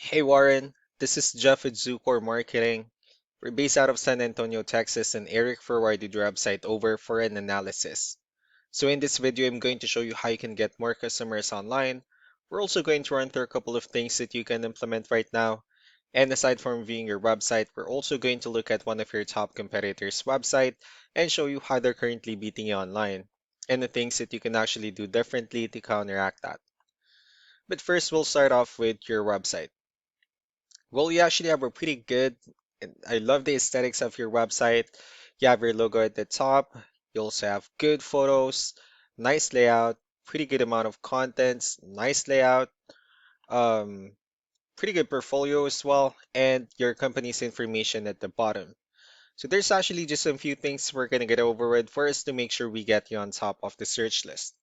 Hey Warren, this is Jeff at Zucore Marketing. We're based out of San Antonio, Texas, and Eric forwarded your website over for an analysis. So in this video, I'm going to show you how you can get more customers online. We're also going to run through a couple of things that you can implement right now. And aside from viewing your website, we're also going to look at one of your top competitors' website and show you how they're currently beating you online and the things that you can actually do differently to counteract that. But first, we'll start off with your website. Well, you actually have a pretty good, and I love the aesthetics of your website. You have your logo at the top. You also have good photos, nice layout, pretty good amount of contents, nice layout, um, pretty good portfolio as well, and your company's information at the bottom. So there's actually just a few things we're gonna get over with first to make sure we get you on top of the search list.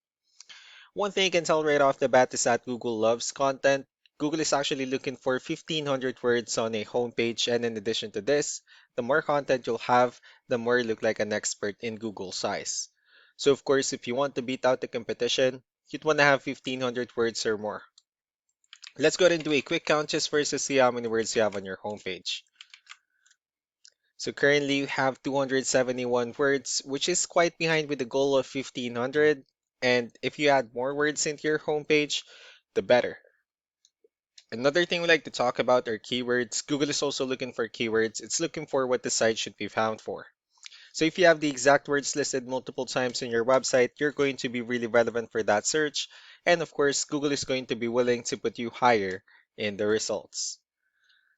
One thing you can tell right off the bat is that Google loves content. Google is actually looking for 1500 words on a homepage, and in addition to this, the more content you'll have, the more you look like an expert in Google size. So, of course, if you want to beat out the competition, you'd want to have 1500 words or more. Let's go ahead and do a quick count just first to see how many words you have on your homepage. So currently you have 271 words, which is quite behind with the goal of 1500. And if you add more words into your homepage, the better. Another thing we like to talk about are keywords. Google is also looking for keywords. It's looking for what the site should be found for. So if you have the exact words listed multiple times in your website, you're going to be really relevant for that search. And of course, Google is going to be willing to put you higher in the results.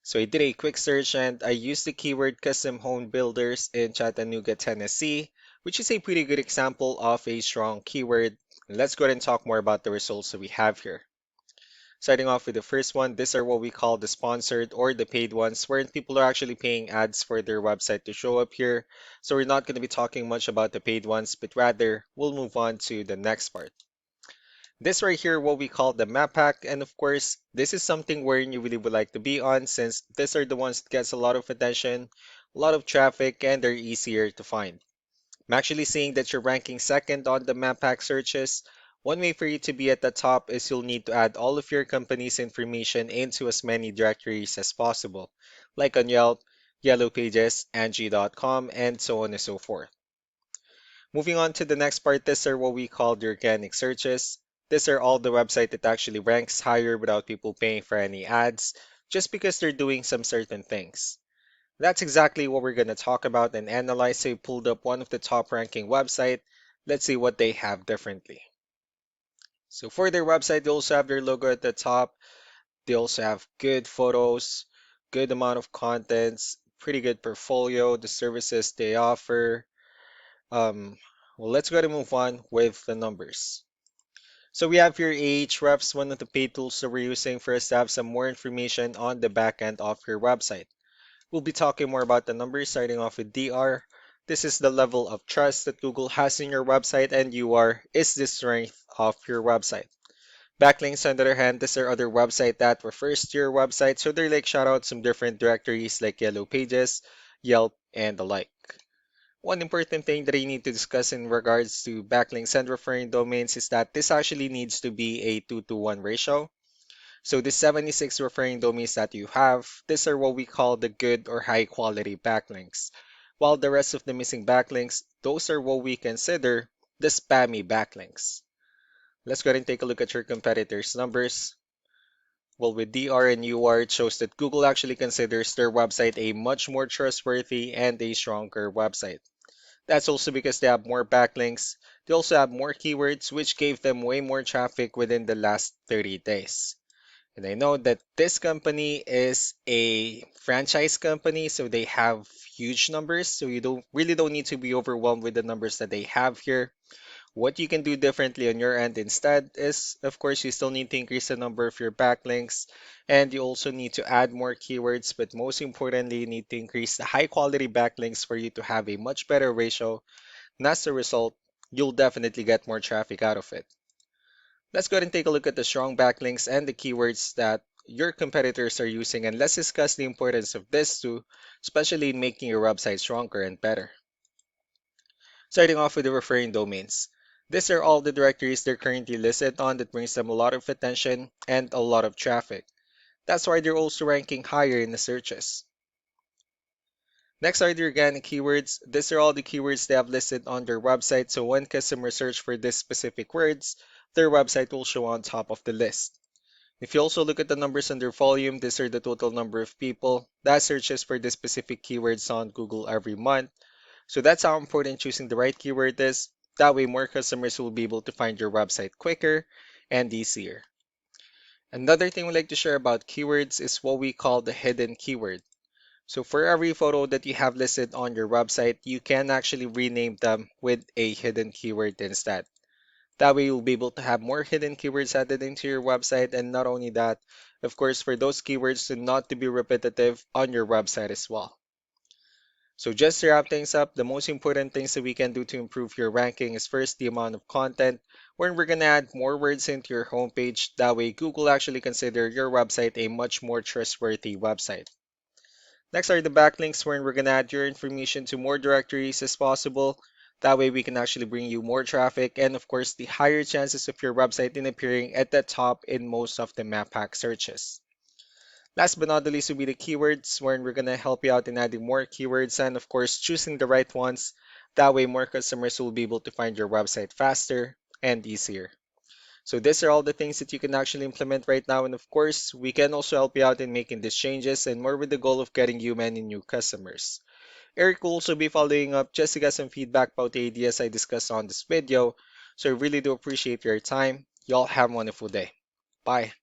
So I did a quick search and I used the keyword custom home builders in Chattanooga, Tennessee, which is a pretty good example of a strong keyword. Let's go ahead and talk more about the results that we have here. Starting off with the first one, these are what we call the sponsored or the paid ones, wherein people are actually paying ads for their website to show up here. So we're not going to be talking much about the paid ones, but rather we'll move on to the next part. This right here, what we call the map pack, and of course, this is something where you really would like to be on since these are the ones that gets a lot of attention, a lot of traffic, and they're easier to find. I'm actually seeing that you're ranking second on the map pack searches. One way for you to be at the top is you'll need to add all of your company's information into as many directories as possible, like on Yelp, Yellow Pages, Angie.com, and so on and so forth. Moving on to the next part, these are what we call the organic searches. These are all the website that actually ranks higher without people paying for any ads, just because they're doing some certain things. That's exactly what we're going to talk about and analyze. So I pulled up one of the top ranking website. Let's see what they have differently. So for their website, they also have their logo at the top. They also have good photos, good amount of contents, pretty good portfolio, the services they offer. Um, well, let's go ahead and move on with the numbers. So we have here Ahrefs, one of the paid tools that we're using for us to have some more information on the back end of your website. We'll be talking more about the numbers, starting off with DR. This is the level of trust that Google has in your website, and UR is the strength of your website. Backlinks, on the other hand, these are other website that refers to your website, so they're like shout out some different directories like Yellow Pages, Yelp, and the like. One important thing that I need to discuss in regards to backlinks and referring domains is that this actually needs to be a 2 to 1 ratio. So the 76 referring domains that you have, these are what we call the good or high quality backlinks. While the rest of the missing backlinks, those are what we consider the spammy backlinks. Let's go ahead and take a look at your competitors' numbers. Well, with DR and UR, it shows that Google actually considers their website a much more trustworthy and a stronger website. That's also because they have more backlinks. They also have more keywords, which gave them way more traffic within the last 30 days. And I know that this company is a franchise company, so they have huge numbers. So you don't need to be overwhelmed with the numbers that they have here. What you can do differently on your end instead is, of course, you still need to increase the number of your backlinks, and you also need to add more keywords. But most importantly, you need to increase the high quality backlinks for you to have a much better ratio. And as a result, you'll definitely get more traffic out of it. Let's go ahead and take a look at the strong backlinks and the keywords that your competitors are using, and let's discuss the importance of this too, especially in making your website stronger and better. Starting off with the referring domains. These are all the directories they're currently listed on that brings them a lot of attention and a lot of traffic. That's why they're also ranking higher in the searches. Next are the organic keywords. These are all the keywords they have listed on their website, so when customers search for these specific words, their website will show on top of the list. If you also look at the numbers under volume, these are the total number of people that searches for the specific keywords on Google every month. So that's how important choosing the right keyword is. That way, more customers will be able to find your website quicker and easier. Another thing we like to share about keywords is what we call the hidden keyword. So for every photo that you have listed on your website, you can actually rename them with a hidden keyword instead. That way you'll be able to have more hidden keywords added into your website, and not only that, of course, for those keywords to not to be repetitive on your website as well. So just to wrap things up, the most important things that we can do to improve your ranking is first the amount of content, where we're gonna add more words into your homepage. That way Google actually consider your website a much more trustworthy website. Next are the backlinks, wherein we're gonna add your information to more directories as possible. That way we can actually bring you more traffic and of course the higher chances of your website in appearing at the top in most of the map pack searches. Last but not the least will be the keywords, wherein we're gonna help you out in adding more keywords and of course choosing the right ones. That way more customers will be able to find your website faster and easier. So these are all the things that you can actually implement right now. And of course, we can also help you out in making these changes and more with the goal of getting you many new customers. Eric will also be following up just to get some feedback about the ideas I discussed on this video. So I really do appreciate your time. Y'all have a wonderful day. Bye.